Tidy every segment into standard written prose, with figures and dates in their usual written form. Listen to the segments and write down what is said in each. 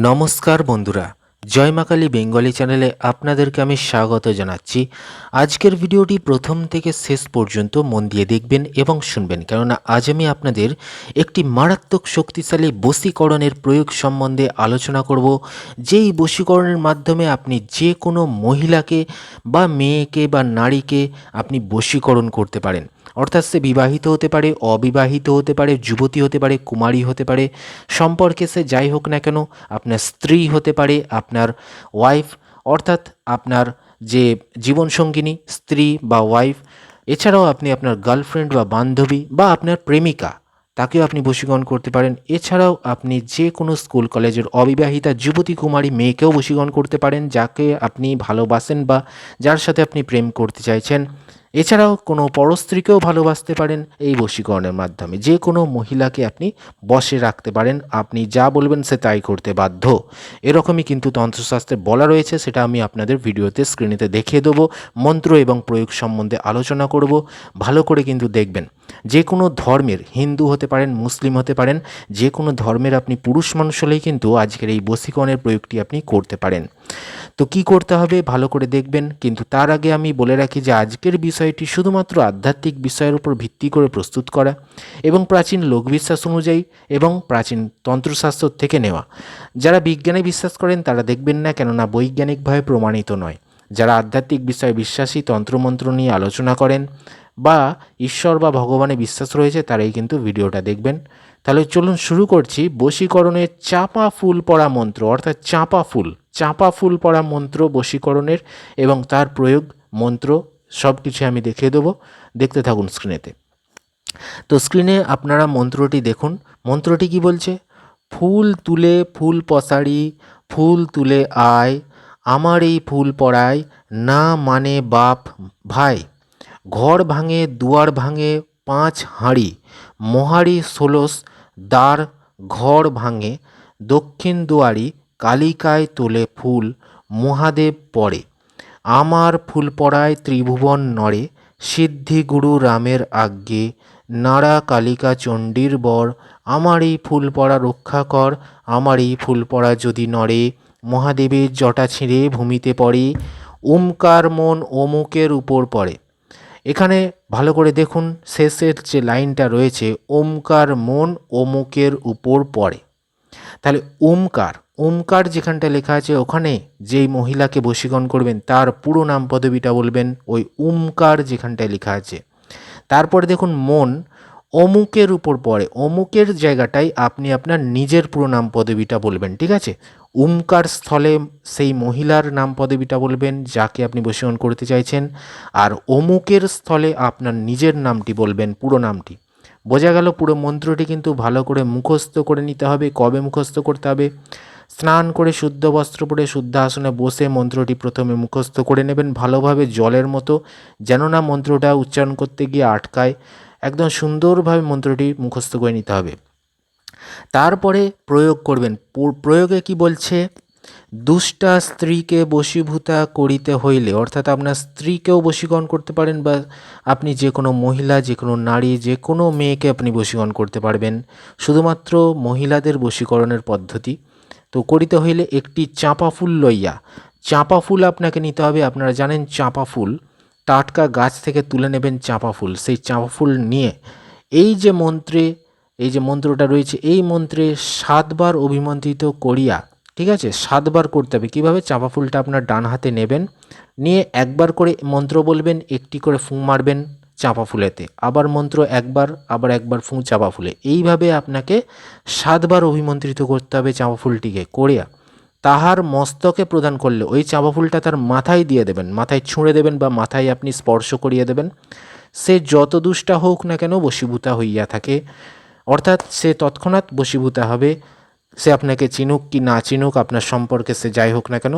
নমস্কার বন্ধুরা, জয় মা কালী বেঙ্গলি চ্যানেলে আপনাদেরকে আমি স্বাগত জানাচ্ছি। আজকের ভিডিওটি প্রথম থেকে শেষ পর্যন্ত মন দিয়ে দেখবেন এবং শুনবেন, কেননা আজ আমি আপনাদের একটি মারাত্মক শক্তিশালী বশীকরণের প্রয়োগ সম্বন্ধে আলোচনা করব। যেই বশীকরণের মাধ্যমে আপনি যে কোনো মহিলাকে বা মেয়েকে বা নারীকে আপনি বশীকরণ করতে পারেন। অর্থাৎ সে বিবাহিত হতে পারে, অবিবাহিত হতে পারে, যুবতী হতে পারে, কুমারী হতে পারে, সম্পর্কে সে যাই হোক না কেন, আপনার স্ত্রী হতে পারে, আপনার ওয়াইফ অর্থাৎ আপনার যে জীবনসঙ্গিনী স্ত্রী বা ওয়াইফ, এছাড়াও আপনি আপনার গার্লফ্রেন্ড বা বান্ধবী বা আপনার প্রেমিকা, তাকেও আপনি বশীকরণ করতে পারেন। এছাড়াও আপনি যে কোনো স্কুল কলেজের অবিবাহিতা যুবতী কুমারী মেয়েকেও বশীকরণ করতে পারেন, যাকে আপনি ভালোবাসেন বা যার সাথে আপনি প্রেম করতে চাইছেন। এছাড়াও কোনো পরস্ত্রীকেও ভালোবাসতে পারেন এই বশীকরণের মাধ্যমে। যে কোনো মহিলাকে আপনি বশে রাখতে পারেন, আপনি যা বলবেন সে তাই করতে বাধ্য। এরকমই কিন্তু তন্ত্রশাস্ত্রে বলা রয়েছে, সেটা আমি আপনাদের ভিডিওতে স্ক্রিনেতে দেখিয়ে দেবো। মন্ত্র এবং প্রয়োগ সম্বন্ধে আলোচনা করব, ভালো করে কিন্তু দেখবেন। যে কোনো ধর্মের, হিন্দু হতে পারেন, মুসলিম হতে পারেন, যে কোনো ধর্মের আপনি পুরুষ মানুষ হলেই কিন্তু আজকের এই বশীকরণের প্রয়োগটি আপনি করতে পারেন। তো কি করতে হবে ভালো করে দেখবেন, কিন্তু তার আগে আমি বলে রাখি যে আজকের বিষয়টি শুধুমাত্র আধ্যাত্মিক বিষয়ের উপর ভিত্তি করে প্রস্তুত করা এবং প্রাচীন লোকবিশ্বাস অনুযায়ী এবং প্রাচীন তন্ত্রশাস্ত্র থেকে নেওয়া। যারা বিজ্ঞানে বিশ্বাস করেন তারা দেখবেন না, কেননা বৈজ্ঞানিকভাবে প্রমাণিত নয়। যারা আধ্যাত্মিক বিষয়ে বিশ্বাসী, তন্ত্রমন্ত্র নিয়ে আলোচনা করেন বা ঈশ্বর বা ভগবানে বিশ্বাস রয়েছে, তারাই কিন্তু ভিডিওটা দেখবেন। তাহলে চলুন শুরু করছি। বশীকরণের চাঁপা ফুল পড়া মন্ত্র, অর্থাৎ চাঁপা ফুল পড়া মন্ত্র বশীকরণের এবং তার প্রয়োগ মন্ত্র সব কিছু আমি দেখিয়ে দেবো। দেখতে থাকুন স্ক্রিনেতে। তো স্ক্রিনে আপনারা মন্ত্রটি দেখুন। মন্ত্রটি কি বলছে? ফুল তুলে ফুল পসারি, ফুল তুলে আয়, আমার এই ফুল পড়ায় না মানে বাপ ভাই। ঘর ভাঙে দুয়ার ভাঙে 5 হাঁড়ি, মহারি 16 দ্বার ঘর ভাঙে, দক্ষিণ দুয়ারি কালিকায় তোলে ফুল, মহাদেব পড়ে। আমার ফুল পড়ায় ত্রিভুবন নড়ে, সিদ্ধি গুরু রামের আজ্ঞে, নাড়া কালিকা চণ্ডীর বর, আমার এই ফুল পড়া রক্ষা কর, আমার এই ফুল পড়া যদি নড়ে, মহাদেবের জটা ছিঁড়ে ভূমিতে পড়ে, ওমকার মন অমুকের উপর পড়ে। এখানে ভালো করে দেখুন, শেষের যে লাইনটা রয়েছে, ওমকার মন অমুকের উপর পড়ে। তাহলে ওমকার যেখানটা লেখা আছে, ওখানে যেই মহিলাকে বশীকরণ করবেন তার পুরো নাম পদবিটা বলবেন ওই ওমকার যেখানটায় লেখা আছে। তারপরে দেখুন মন অমুকের উপর পড়ে, অমুকের জায়গাটায় আপনি আপনার নিজের পুরো নাম পদবিটা বলবেন, ঠিক আছে? ওমকার স্থলে সেই মহিলার নাম পদবিটা বলবেন যাকে আপনি বশীকরণ করতে চাইছেন, আর অমুকের স্থলে আপনার নিজের নামটি বলবেন, পুরো নামটি। বোঝা গেল? পুরো মন্ত্রটি কিন্তু ভালো করে মুখস্থ করে নিতে হবে। কবে মুখস্থ করতে হবে? স্নান করে শুদ্ধ বস্ত্র পরে শুদ্ধ আসনে বসে মন্ত্রটি প্রথমে মুখস্থ করে নেবেন ভালোভাবে, জলের মতো, যেন না মন্ত্রটা উচ্চারণ করতে গিয়ে আটকায়। একদম সুন্দরভাবে মন্ত্রটি মুখস্থ করে নিতে হবে। তারপরে প্রয়োগ করবেন। প্রয়োগে কি বলছে? দুষ্টা স্ত্রীকে বশীভূতা করিতে হইলে, অর্থাৎ আপনার স্ত্রীকেও বশীকরণ করতে পারেন বা আপনি যে কোনো মহিলা, যে কোনো নারী, যে কোনো মেয়েকে আপনি বশীকরণ করতে পারবেন। শুধুমাত্র মহিলাদের বশীকরণের পদ্ধতি। তো করিতে হইলে একটি চাঁপা ফুল লইয়া, চাঁপা ফুল আপনাকে নিতে হবে। আপনারা জানেন চাঁপা ফুল টাটকা গাছ থেকে তুলে নেবেন চাঁপা ফুল। সেই চাঁপা ফুল নিয়ে এই যে মন্ত্রটা রয়েছে, এই মন্ত্রে 7 বার অভিমন্ত্রিত করিয়া, ঠিক আছে? 7 বার করতে হবে। কীভাবে? চাঁপা ফুলটা আপনার ডান হাতে নেবেন, নিয়ে একবার করে মন্ত্র বলবেন, একটি করে ফুঁ মারবেন চাঁপা ফুলেতে, আবার মন্ত্র একবার, আবার একবার ফুঁ চাঁপা ফুলে। এইভাবে আপনাকে 7 বার অভিমন্ত্রিত করতে হবে চাঁপা ফুলটিকে। করিয়া তাহার মস্তকে প্রদান করলে, ওই চাঁপা ফুলটা তার মাথায় দিয়ে দেবেন, মাথায় ছুঁড়ে দেবেন বা মাথায় আপনি স্পর্শ করিয়ে দেবেন। সে যত দুষ্টা হোক না কেন বশীভূতা হইয়া থাকে, অর্থাৎ সে তৎক্ষণাৎ বশীভূতা হবে। সে আপনাকে চিনুক কি না চিনুক, আপনার সম্পর্কে সে যাই হোক না কেন,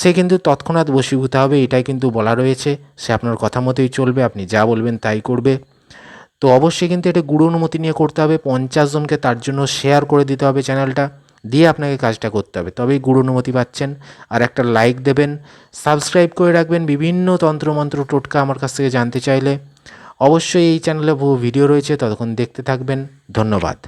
সে কিন্তু তৎক্ষণাৎ বশীভূত হবে, এটাই কিন্তু বলা রয়েছে। সে আপনার কথা মতোই চলবে, আপনি যা বলবেন তাই করবে। তো অবশ্যই কিন্তু এটা গুরু অনুমতি নিয়ে করতে হবে। 50 জনকে তার জন্য শেয়ার করে দিতে হবে চ্যানেলটা, দিয়ে আপনাকে কাজটা করতে হবে, তবেই গুরু অনুমতি পাচ্ছেন। আর একটা লাইক দেবেন, সাবস্ক্রাইব করে রাখবেন বিভিন্ন তন্ত্রমন্ত্র টোটকা আমার কাছ থেকে জানতে চাইলে। অবশ্যই এই চ্যানেলে বহু ভিডিও রয়েছে, ততক্ষণ দেখতে থাকবেন। ধন্যবাদ।